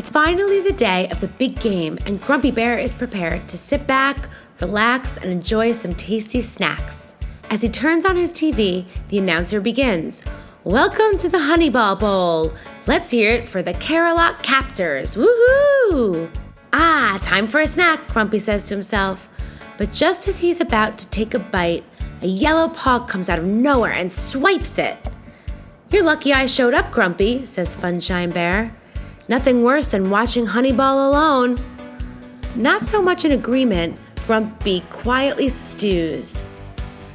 It's finally the day of the big game, and Grumpy Bear is prepared to sit back, relax, and enjoy some tasty snacks. As he turns on his TV, the announcer begins. Welcome to the Honeyball Bowl. Let's hear it for the Everybear captors. Woohoo! Ah, time for a snack, Grumpy says to himself. But just as he's about to take a bite, a yellow paw comes out of nowhere and swipes it. You're lucky I showed up, Grumpy, says Funshine Bear. Nothing worse than watching Honeyball alone. Not so much in agreement, Grumpy quietly stews.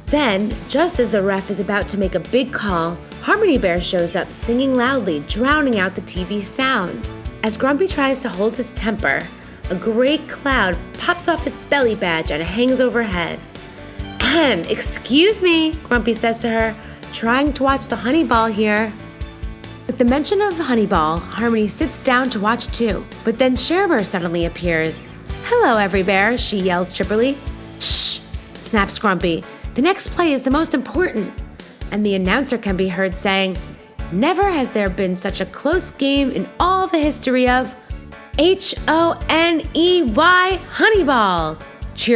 Then, just as the ref is about to make a big call, Harmony Bear shows up singing loudly, drowning out the TV sound. As Grumpy tries to hold his temper, a gray cloud pops off his belly badge and hangs overhead. Excuse me, Grumpy says to her, trying to watch the Honeyball here. With the mention of the Honeyball, Harmony sits down to watch too, but then Bear suddenly appears. Hello, everybear, she yells chipperly. Shh, snaps Grumpy. The next play is the most important. And the announcer can be heard saying, never has there been such a close game in all the history of Honey Honeyball.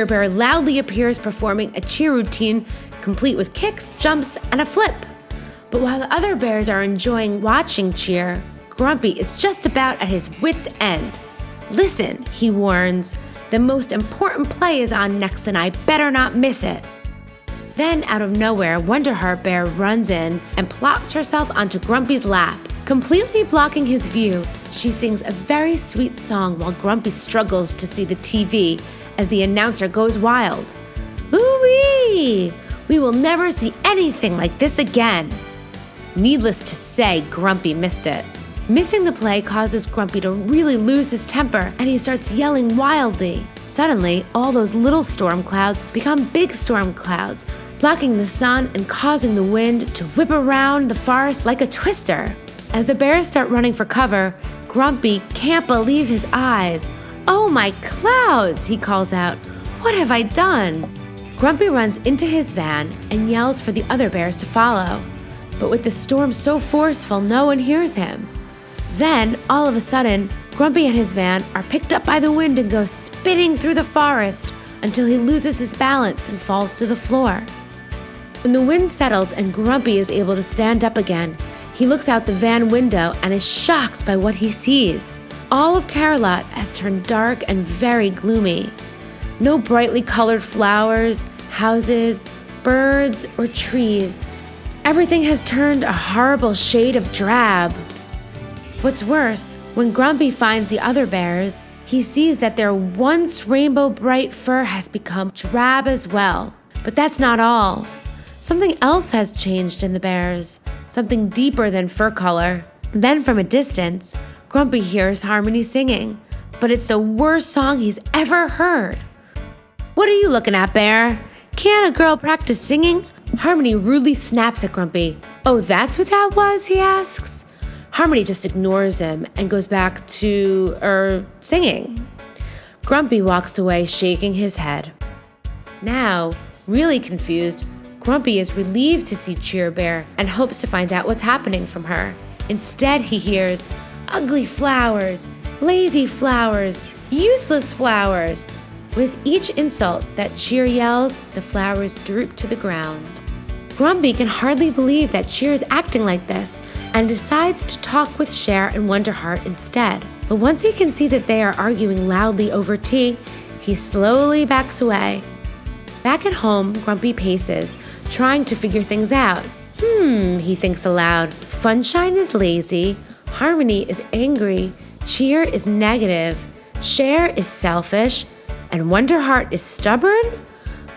Bear loudly appears performing a cheer routine complete with kicks, jumps, and a flip. But while the other bears are enjoying watching cheer, Grumpy is just about at his wits' end. Listen, he warns, the most important play is on next and I better not miss it. Then, out of nowhere, Wonderheart Bear runs in and plops herself onto Grumpy's lap. Completely blocking his view, she sings a very sweet song while Grumpy struggles to see the TV as the announcer goes wild. Ooh-wee! We will never see anything like this again. Needless to say, Grumpy missed it. Missing the play causes Grumpy to really lose his temper, and he starts yelling wildly. Suddenly, all those little storm clouds become big storm clouds, blocking the sun and causing the wind to whip around the forest like a twister. As the bears start running for cover, Grumpy can't believe his eyes. Oh my clouds, he calls out. What have I done? Grumpy runs into his van and yells for the other bears to follow. But with the storm so forceful, no one hears him. Then, all of a sudden, Grumpy and his van are picked up by the wind and go spinning through the forest until he loses his balance and falls to the floor. When the wind settles and Grumpy is able to stand up again, he looks out the van window and is shocked by what he sees. All of Everybear has turned dark and very gloomy. No brightly colored flowers, houses, birds, or trees. Everything has turned a horrible shade of drab. What's worse, when Grumpy finds the other bears, he sees that their once rainbow bright fur has become drab as well. But that's not all. Something else has changed in the bears, something deeper than fur color. Then from a distance, Grumpy hears Harmony singing, but it's the worst song he's ever heard. What are you looking at, Bear? Can't a girl practice singing? Harmony rudely snaps at Grumpy. Oh, that's what that was, he asks. Harmony just ignores him and goes back to, singing. Grumpy walks away shaking his head. Now, really confused, Grumpy is relieved to see Bear and hopes to find out what's happening from her. Instead, he hears, ugly flowers, lazy flowers, useless flowers. With each insult that Cheer yells, the flowers droop to the ground. Grumpy can hardly believe that Cheer is acting like this and decides to talk with Cher and Wonderheart instead. But once he can see that they are arguing loudly over tea, he slowly backs away. Back at home, Grumpy paces, trying to figure things out. He thinks aloud. Funshine is lazy, Harmony is angry, Cheer is negative, Cher is selfish, and Wonderheart is stubborn?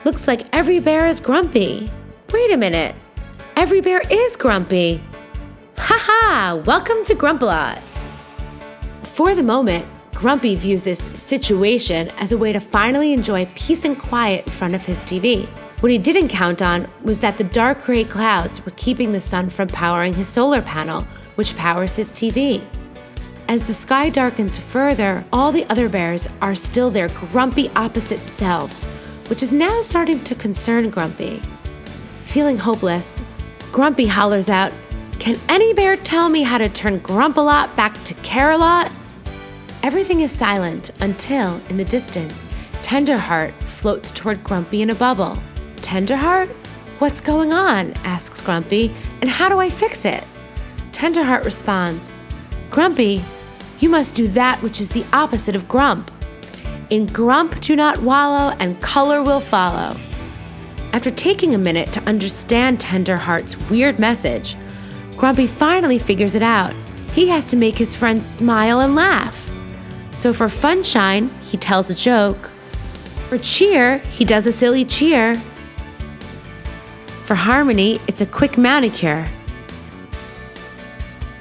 Looks like every bear is grumpy. Wait a minute. Every bear is grumpy. Ha! Welcome to Grump-a-Lot. For the moment, Grumpy views this situation as a way to finally enjoy peace and quiet in front of his TV. What he didn't count on was that the dark gray clouds were keeping the sun from powering his solar panel, which powers his TV. As the sky darkens further, all the other bears are still their grumpy opposite selves, which is now starting to concern Grumpy. Feeling hopeless, Grumpy hollers out, "Can any bear tell me how to turn Grump-a-Lot back to Everybear?" Everything is silent until, in the distance, Tenderheart floats toward Grumpy in a bubble. Tenderheart? What's going on? Asks Grumpy, and how do I fix it? Tenderheart responds, Grumpy, you must do that which is the opposite of Grump. In Grump do not wallow, and color will follow. After taking a minute to understand Tenderheart's weird message, Grumpy finally figures it out. He has to make his friends smile and laugh. So for funshine, he tells a joke. For cheer, he does a silly cheer. For harmony, it's a quick manicure.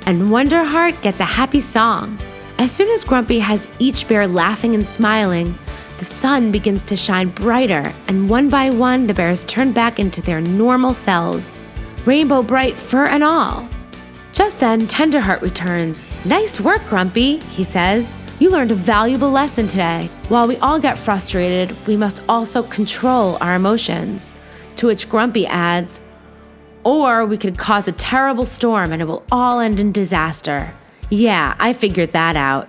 And Wonderheart gets a happy song. As soon as Grumpy has each bear laughing and smiling, the sun begins to shine brighter, and one by one, the bears turn back into their normal selves, rainbow bright fur and all. Just then, Tenderheart returns. Nice work, Grumpy, he says. You learned a valuable lesson today. While we all get frustrated, we must also control our emotions. To which Grumpy adds, or we could cause a terrible storm and it will all end in disaster. Yeah, I figured that out.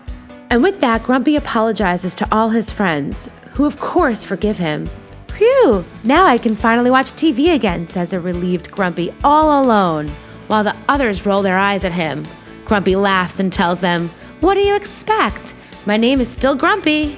And with that, Grumpy apologizes to all his friends, who of course forgive him. Phew, now I can finally watch TV again, says a relieved Grumpy all alone, while the others roll their eyes at him. Grumpy laughs and tells them, what do you expect? My name is still Grumpy.